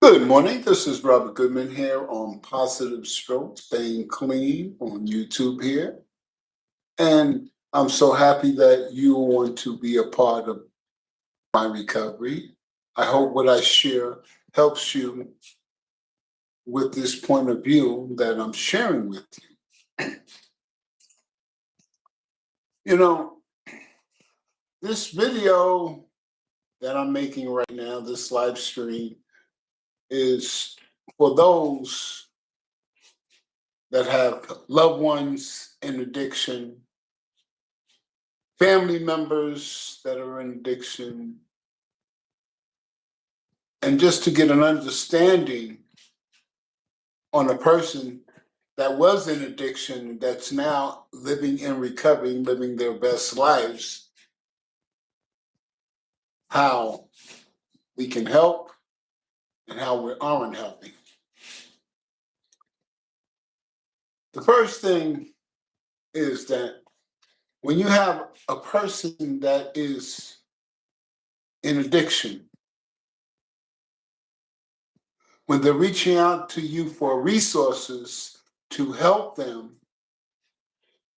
Good morning. This is Robert Goodman here on Positive Stroke, Staying Clean on YouTube here. And I'm so happy that you want to be a part of my recovery. I hope what I share helps you with this point of view that I'm sharing with you. You know, this video that I'm making right now, this live stream, is for those that have loved ones in addiction, family members that are in addiction, and just to get an understanding on a person that was in addiction that's now living in recovery, living their best lives, how we can help and how we aren't helping. The first thing is that when you have a person that is in addiction, when they're reaching out to you for resources to help them,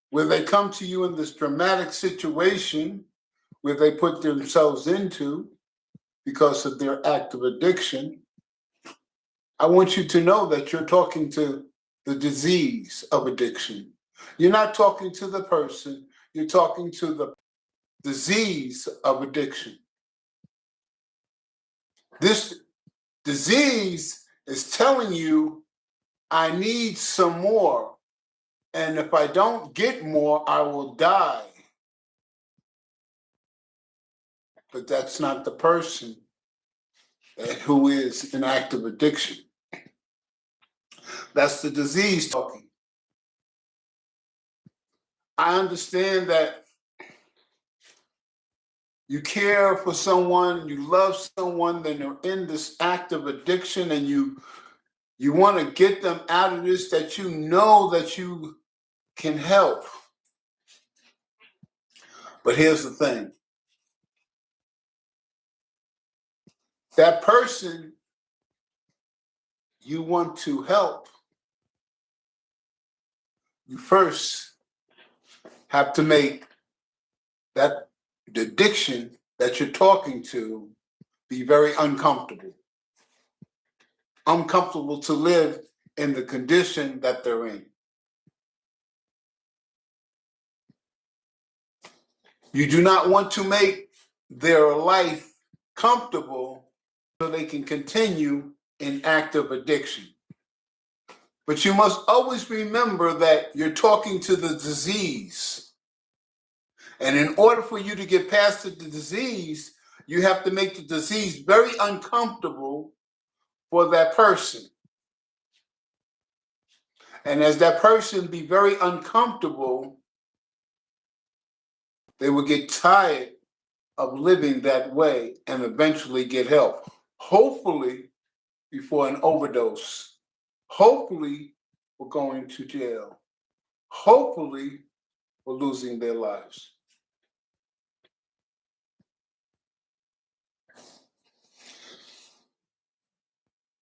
where they come to you in this dramatic situation where they put themselves into because of their act of addiction, I want you to know that you're talking to the disease of addiction. You're not talking to the person, you're talking to the disease of addiction. This disease is telling you, I need some more. And if I don't get more, I will die. But that's not the person who is in active addiction. That's the disease talking. I understand that you care for someone, you love someone, then they're in this active addiction and you want to get them out of this, that you know that you can help. But here's the thing. That person you want to help, you first have to make that the addiction that you're talking to be very uncomfortable. Uncomfortable to live in the condition that they're in. You do not want to make their life comfortable so they can continue in active addiction. But you must always remember that you're talking to the disease. And in order for you to get past the disease, you have to make the disease very uncomfortable for that person. And as that person be very uncomfortable, they will get tired of living that way and eventually get help. Hopefully before an overdose. Hopefully for going to jail. Hopefully for losing their lives.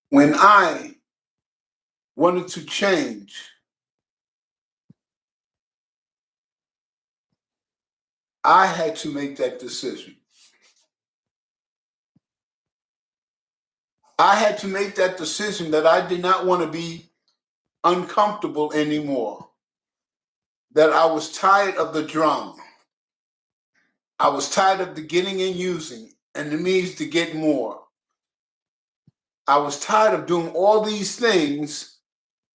When I wanted to change, I had to make that decision. I had to make that decision that I did not want to be uncomfortable anymore. That I was tired of the drum. I was tired of the getting and using and the means to get more. I was tired of doing all these things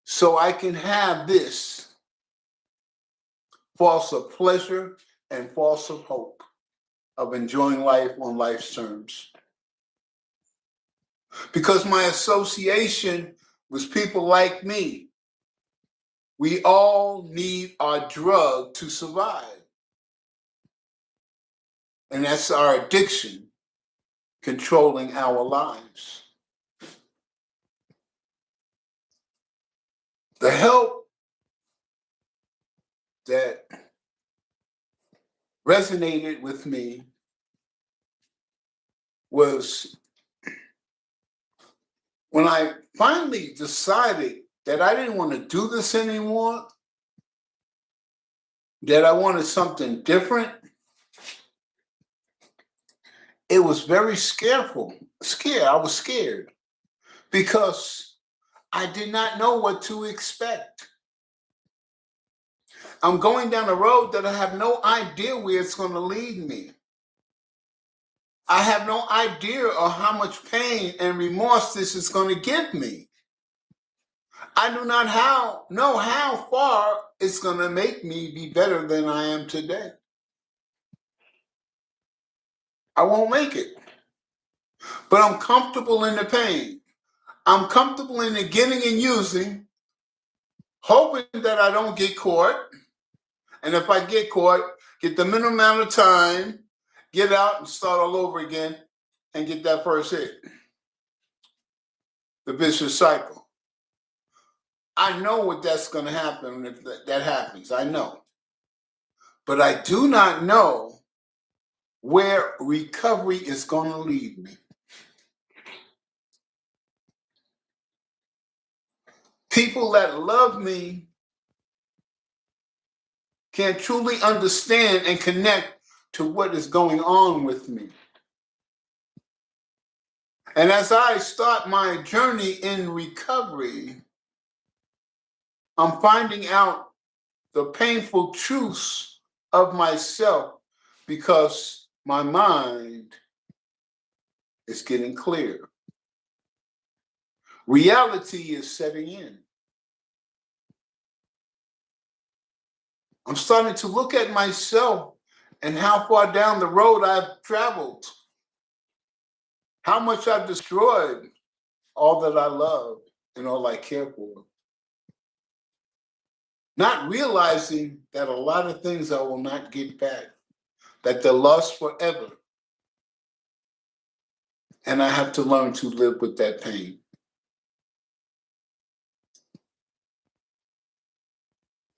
so I can have this false of pleasure and false of hope of enjoying life on life's terms. Because my association with people like me, we all need our drug to survive. And that's our addiction controlling our lives. The help that resonated with me was When I finally decided that I didn't want to do this anymore, that I wanted something different, it was very scareful. I was scared because I did not know what to expect. I'm going down a road that I have no idea where it's going to lead me. I have no idea of how much pain and remorse this is going to give me. I do not know how far it's going to make me be better than I am today. I won't make it. But I'm comfortable in the pain. I'm comfortable in the getting and using, hoping that I don't get caught. And if I get caught, get the minimum amount of time, get out and start all over again and get that first hit. The vicious cycle. I know what that's going to happen if that happens. I know. But I do not know where recovery is going to lead me. People that love me can truly understand and connect to what is going on with me. And as I start my journey in recovery, I'm finding out the painful truths of myself because my mind is getting clear. Reality is setting in. I'm starting to look at myself and how far down the road I've traveled, how much I've destroyed all that I love and all I care for. Not realizing that a lot of things I will not get back, that they're lost forever. And I have to learn to live with that pain.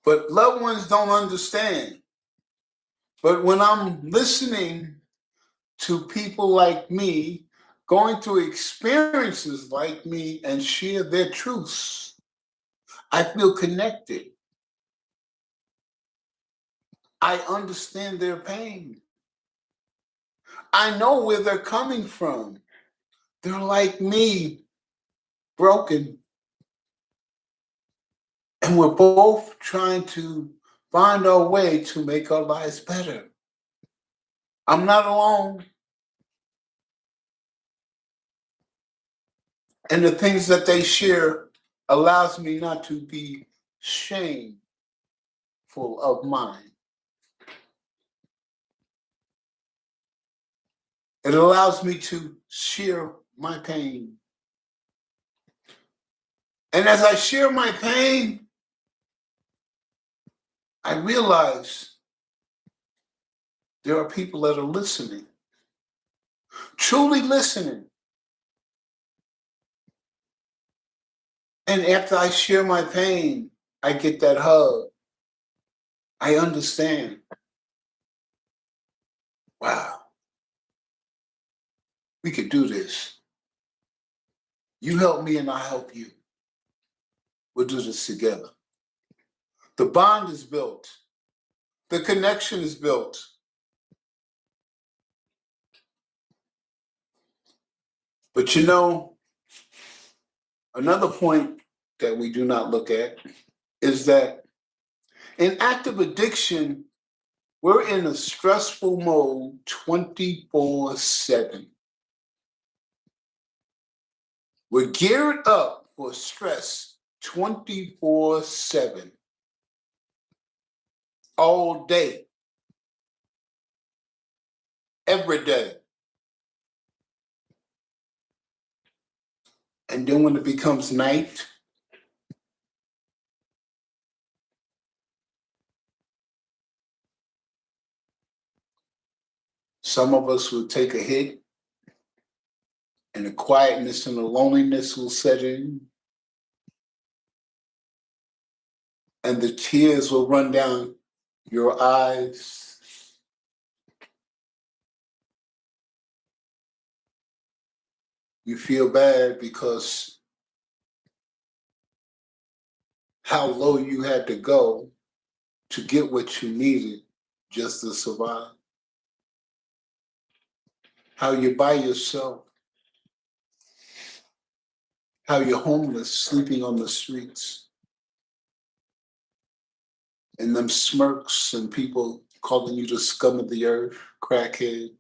But loved ones don't understand. But when I'm listening to people like me, going through experiences like me and share their truths, I feel connected. I understand their pain. I know where they're coming from. They're like me, broken. And we're both trying to find our way to make our lives better. I'm not alone. And the things that they share allows me not to be shameful of mine. It allows me to share my pain. And as I share my pain, I realize there are people that are listening, truly listening. And after I share my pain, I get that hug. I understand. Wow, we could do this. You help me and I help you. We'll do this together. The bond is built. The connection is built. But you know, another point that we do not look at is that in active addiction, we're in a stressful mode 24/7. We're geared up for stress 24/7. All day. Every day. And then when it becomes night, some of us will take a hit and the quietness and the loneliness will set in. And the tears will run down your eyes. You feel bad because how low you had to go to get what you needed just to survive. How you're by yourself. How you're homeless, sleeping on the streets. And them smirks and people calling you the scum of the earth, crackhead,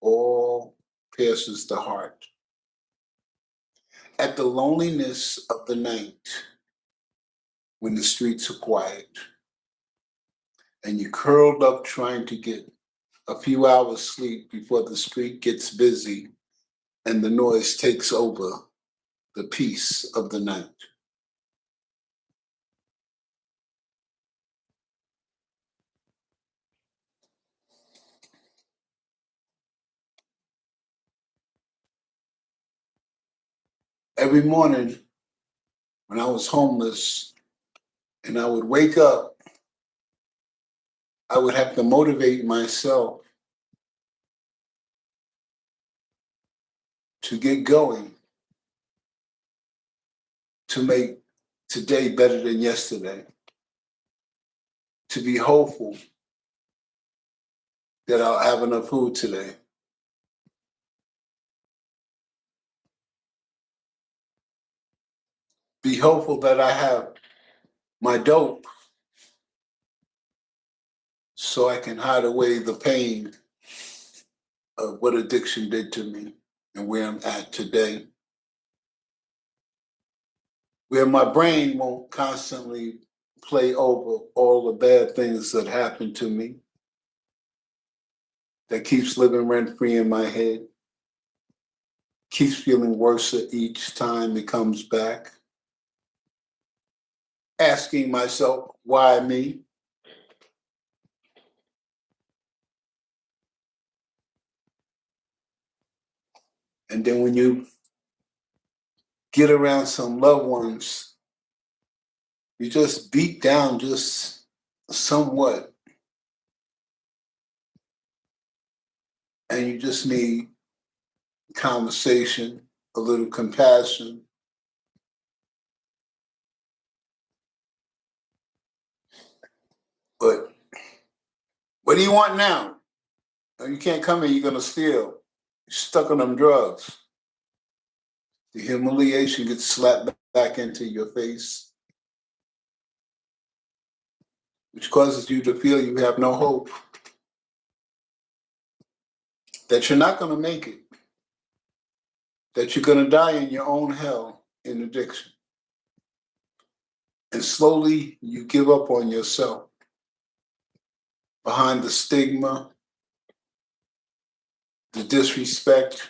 all pierces the heart. At the loneliness of the night, when the streets are quiet, and you're curled up trying to get a few hours sleep before the street gets busy and the noise takes over the peace of the night. Every morning when I was homeless and I would wake up, I would have to motivate myself to get going, to make today better than yesterday, to be hopeful that I'll have enough food today. Be hopeful that I have my dope so I can hide away the pain of what addiction did to me and where I'm at today. Where my brain won't constantly play over all the bad things that happened to me, that keeps living rent-free in my head, keeps feeling worse each time it comes back. Asking myself, why me? And then when you get around some loved ones, you just beat down just somewhat. And you just need conversation, a little compassion. But what do you want now? Oh, you can't come in, you're gonna steal. You're stuck on them drugs. The humiliation gets slapped back into your face, which causes you to feel you have no hope, that you're not gonna make it, that you're gonna die in your own hell in addiction. And slowly you give up on yourself behind the stigma, the disrespect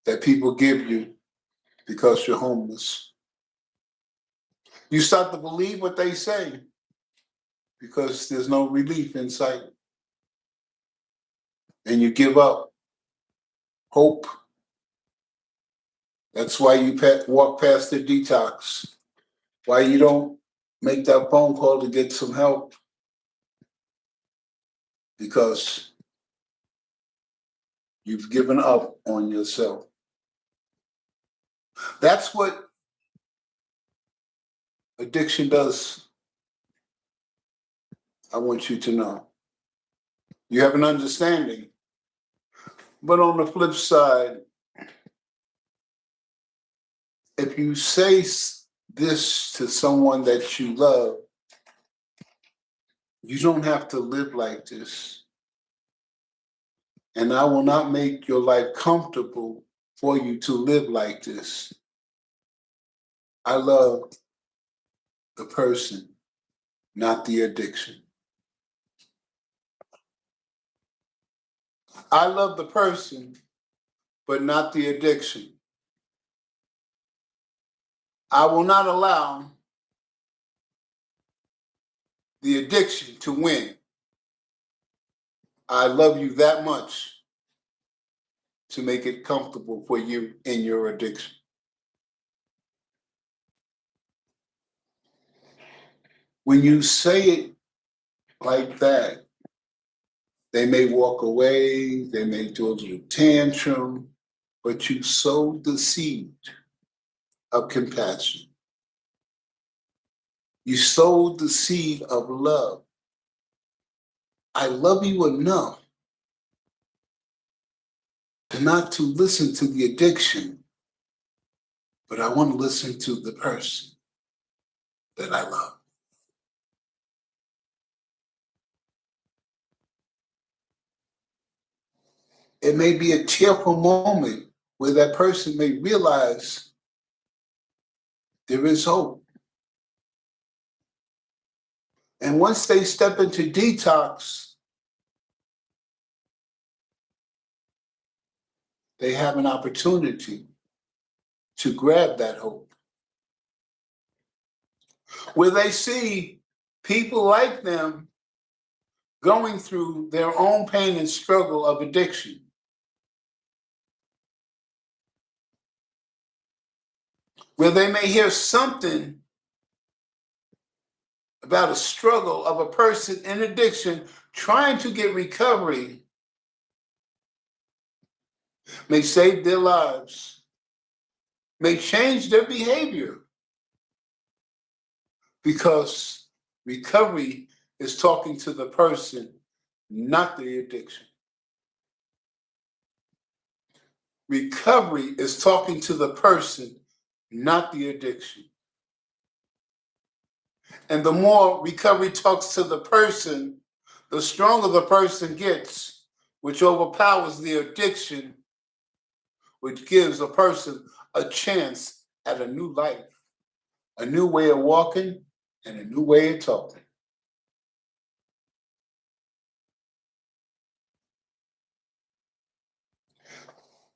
that people give you because you're homeless. You start to believe what they say because there's no relief in sight. And you give up hope. That's why you walk past the detox, why you don't make that phone call to get some help, because you've given up on yourself. That's what addiction does. I want you to know. You have an understanding. But on the flip side, if you say this to someone that you love, you don't have to live like this. And I will not make your life comfortable for you to live like this. I love the person, not the addiction. I love the person, but not the addiction. I will not allow the addiction to win. I love you that much to make it comfortable for you in your addiction. When you say it like that, they may walk away, they may do a little tantrum, but you sowed the seed. of compassion. You sowed the seed of love. I love you enough not to listen to the addiction, but I want to listen to the person that I love. It may be a tearful moment where that person may realize there is hope. And once they step into detox, they have an opportunity to grab that hope. Where they see people like them going through their own pain and struggle of addiction. Where they may hear something about a struggle of a person in addiction trying to get recovery, may save their lives, may change their behavior, because recovery is talking to the person, not the addiction. Recovery is talking to the person, not the addiction. And the more recovery talks to the person, the stronger the person gets, which overpowers the addiction, which gives a person a chance at a new life, a new way of walking, and a new way of talking.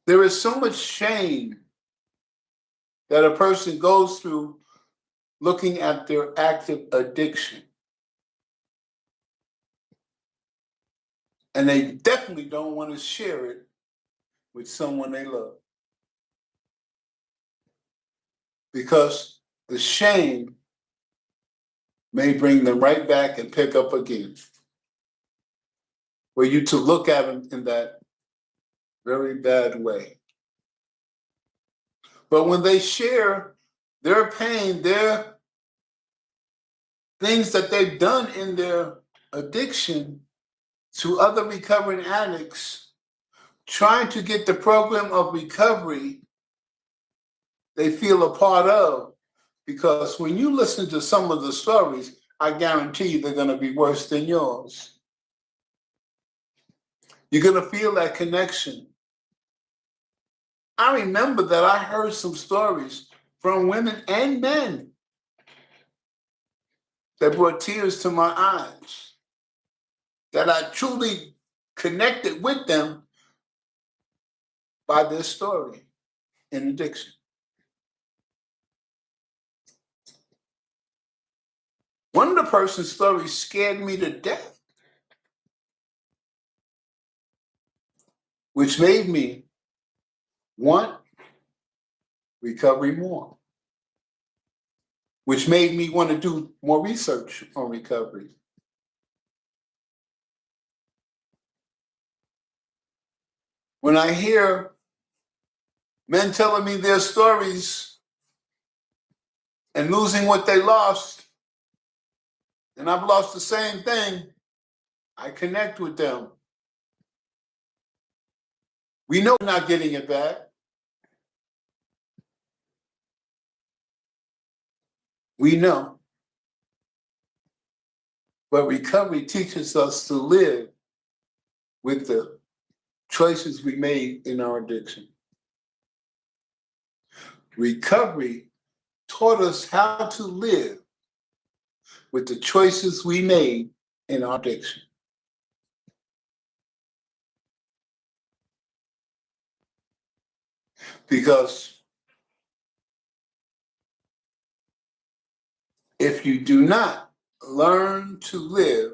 There is so much shame that a person goes through looking at their active addiction. And they definitely don't want to share it with someone they love. Because the shame may bring them right back and pick up again. For you to look at them in that very bad way. But when they share their pain, their things that they've done in their addiction to other recovering addicts, trying to get the program of recovery they feel a part of, because when you listen to some of the stories, I guarantee you they're going to be worse than yours. You're going to feel that connection. I remember that I heard some stories from women and men that brought tears to my eyes, that I truly connected with them by their story in addiction. One of the person's stories scared me to death, which made me want recovery more, which made me want to do more research on recovery. When I hear men telling me their stories and losing what they lost, and I've lost the same thing, I connect with them. We know we're not getting it back. We know. But recovery teaches us to live with the choices we made in our addiction. Recovery taught us how to live with the choices we made in our addiction. Because if you do not learn to live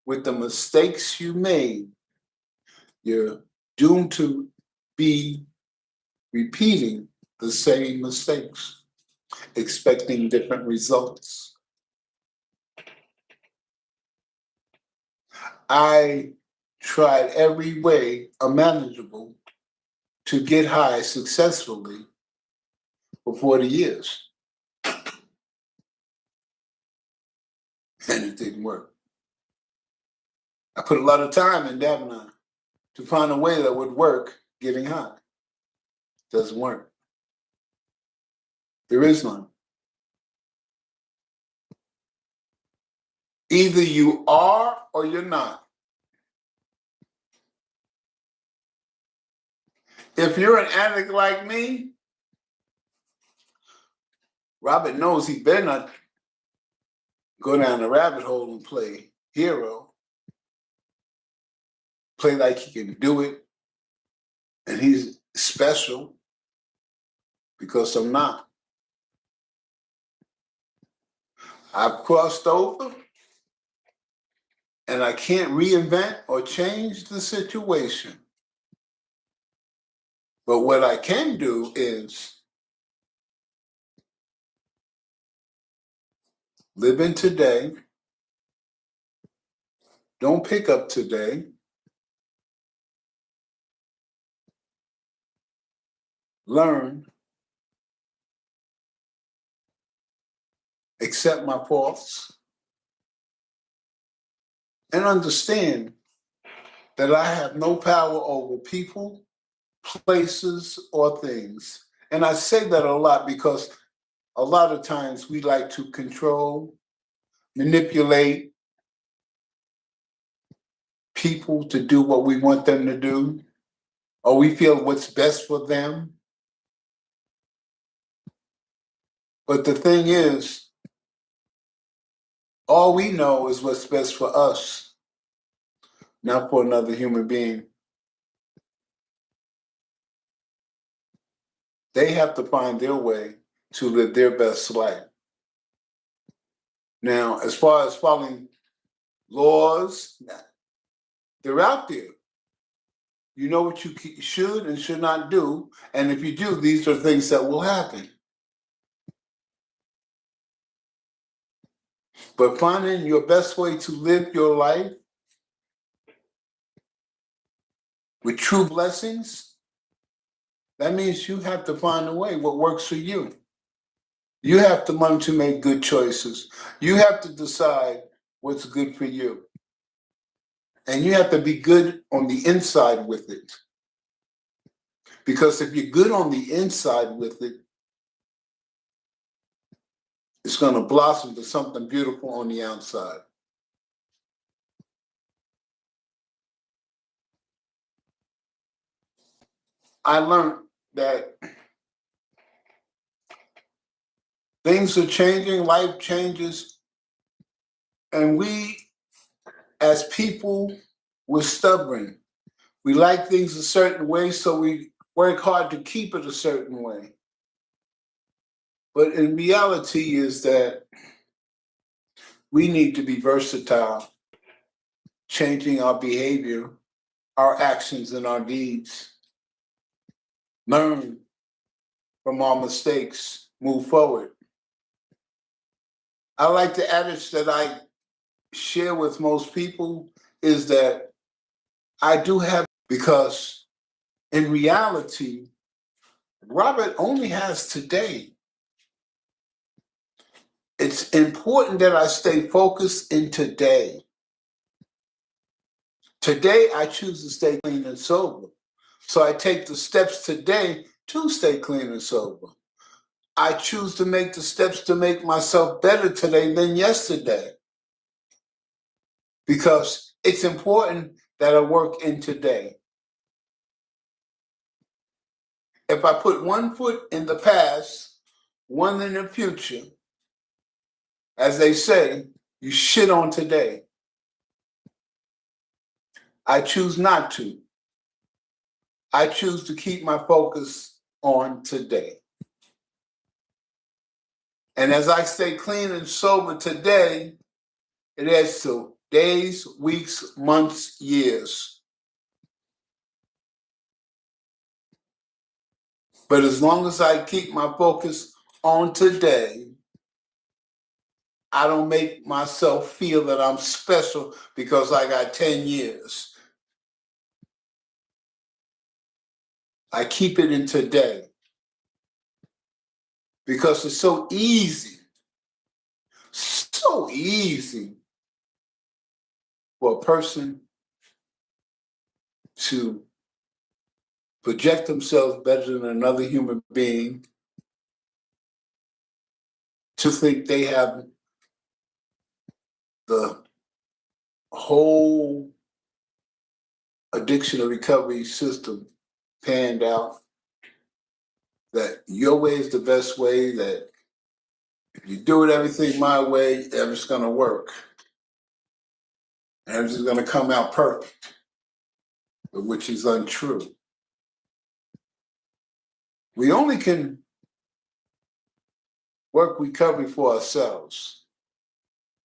with the mistakes you made, you're doomed to be repeating the same mistakes, expecting different results. I tried every way imaginable to get high successfully for 40 years. And it didn't work. I put a lot of time in, didn't I, to find a way that would work getting high. Doesn't work. There is none. Either you are or you're not. If you're an addict like me, Robert knows he better not go down the rabbit hole and play hero, play like he can do it, and he's special, because I'm not. I've crossed over, and I can't reinvent or change the situation. But what I can do is live in today. Don't pick up today. Learn. Accept my faults. And understand that I have no power over people, places, or things. And I say that a lot because a lot of times we like to control, manipulate people to do what we want them to do, or we feel what's best for them. But the thing is, all we know is what's best for us, not for another human being. They have to find their way to live their best life. Now, as far as following laws, they're out there. You know what you should and should not do. And if you do, these are things that will happen. But finding your best way to live your life with true blessings, that means you have to find a way what works for you. You have to learn to make good choices. You have to decide what's good for you. And you have to be good on the inside with it. Because if you're good on the inside with it, it's going to blossom to something beautiful on the outside. I learned that things are changing, life changes, and we, as people, we're stubborn. We like things a certain way, so we work hard to keep it a certain way. But in reality is that we need to be versatile, changing our behavior, our actions, and our deeds. Learn from our mistakes, move forward. I like the adage that I share with most people is that I do have, because in reality, Robert only has today. It's important that I stay focused in today. Today, I choose to stay clean and sober. So I take the steps today to stay clean and sober. I choose to make the steps to make myself better today than yesterday. Because it's important that I work in today. If I put one foot in the past, one in the future, as they say, you shit on today. I choose not to. I choose to keep my focus on today. And as I stay clean and sober today, it adds to days, weeks, months, years. But as long as I keep my focus on today, I don't make myself feel that I'm special because I got 10 years. I keep it in today. because it's so easy for a person to project themselves better than another human being, to think they have the whole addiction and recovery system panned out, that your way is the best way, that if you do it everything my way, everything's going to work. Everything's going to come out perfect, which is untrue. We only can work recovery for ourselves.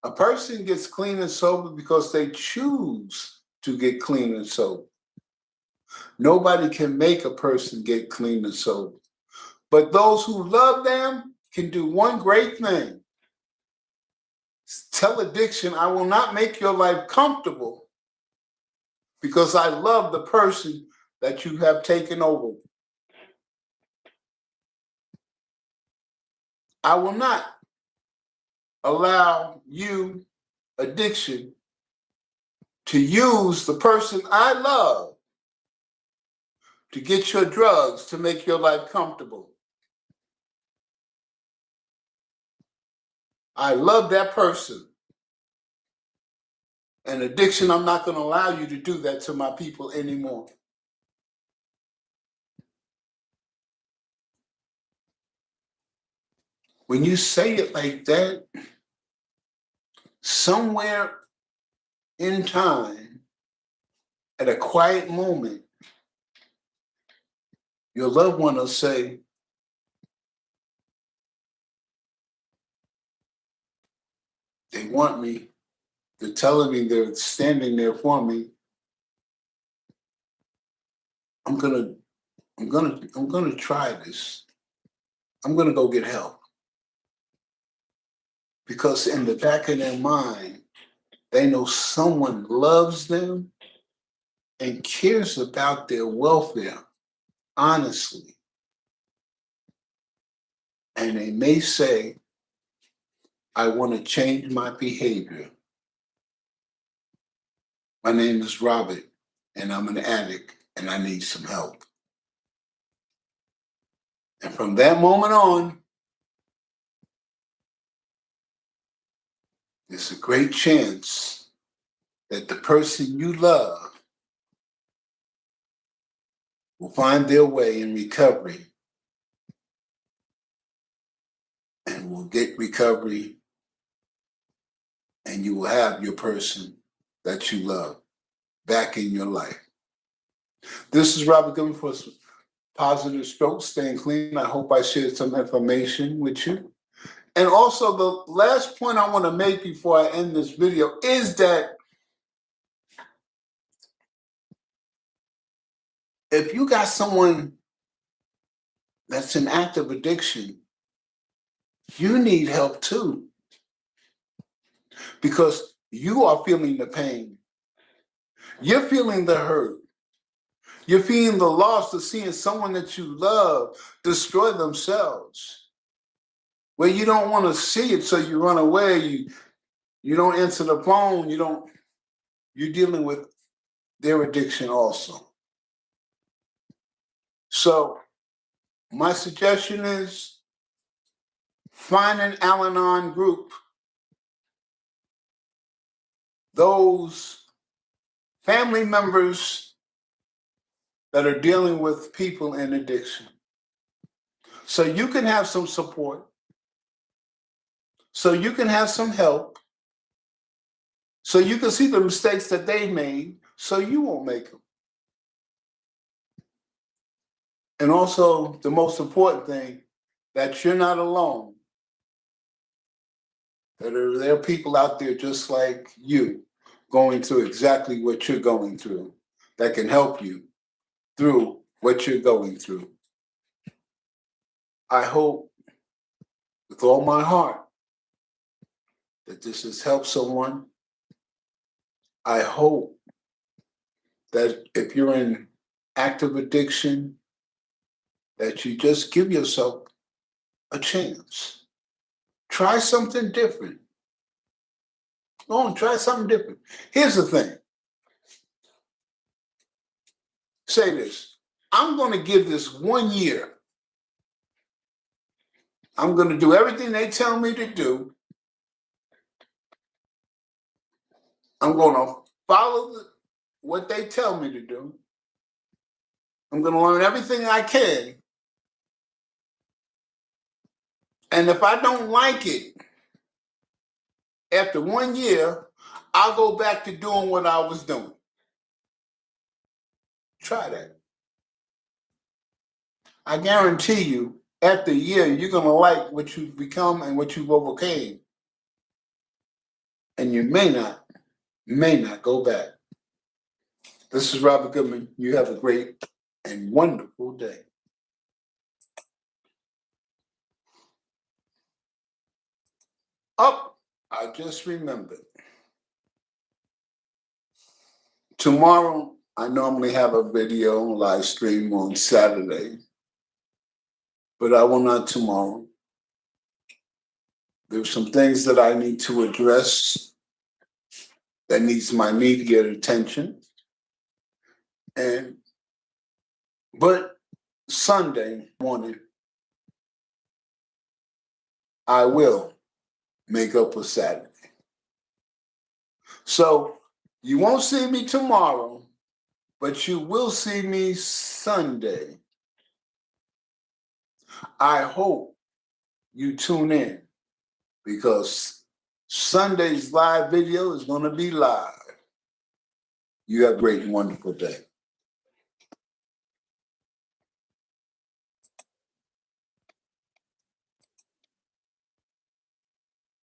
A person gets clean and sober because they choose to get clean and sober. Nobody can make a person get clean and sober. But those who love them can do one great thing. Tell addiction, I will not make your life comfortable because I love the person that you have taken over. I will not allow you, addiction, to use the person I love to get your drugs to make your life comfortable. I love that person. And addiction, I'm not going to allow you to do that to my people anymore. When you say it like that, somewhere in time, at a quiet moment, your loved one will say, they want me, they're telling me, they're standing there for me. I'm gonna try this. I'm gonna go get help. Because in the back of their mind, they know someone loves them and cares about their welfare, honestly. And they may say, I want to change my behavior. My name is Robert, and I'm an addict, and I need some help. And from that moment on, there's a great chance that the person you love will find their way in recovery and will get recovery, and you will have your person that you love back in your life. This is Robert Goodman for Positive Stroke, Staying Clean. I hope I shared some information with you. And also, the last point I want to make before I end this video is that if you got someone that's in active addiction, you need help too. Because you are feeling the pain. You're feeling the hurt. You're feeling the loss of seeing someone that you love destroy themselves. Where you don't want to see it, so you run away. You don't answer the phone. You're dealing with their addiction also. So my suggestion is find an Al-Anon group. Those family members that are dealing with people in addiction. So you can have some support. So you can have some help. So you can see the mistakes that they made, so you won't make them. And also, the most important thing, that you're not alone. That there are people out there just like you going through exactly what you're going through that can help you through what you're going through. I hope with all my heart that this has helped someone. I hope that if you're in active addiction, that you just give yourself a chance. Try something different. Go on, try something different. Here's the thing. Say this. I'm going to give this 1 year. I'm going to do everything they tell me to do. I'm going to follow what they tell me to do. I'm going to learn everything I can. And if I don't like it, after 1 year, I'll go back to doing what I was doing. Try that. I guarantee you, after a year, you're going to like what you've become and what you've overcame. And you may not go back. This is Robert Goodman. You have a great and wonderful day. Oh, I just remembered. Tomorrow, I normally have a video live stream on Saturday, but I will not tomorrow. There's some things that I need to address that needs my immediate attention. But Sunday morning, I will make up for Saturday. So you won't see me tomorrow, but you will see me Sunday. I hope you tune in because Sunday's live video is going to be live. You have a great and wonderful day.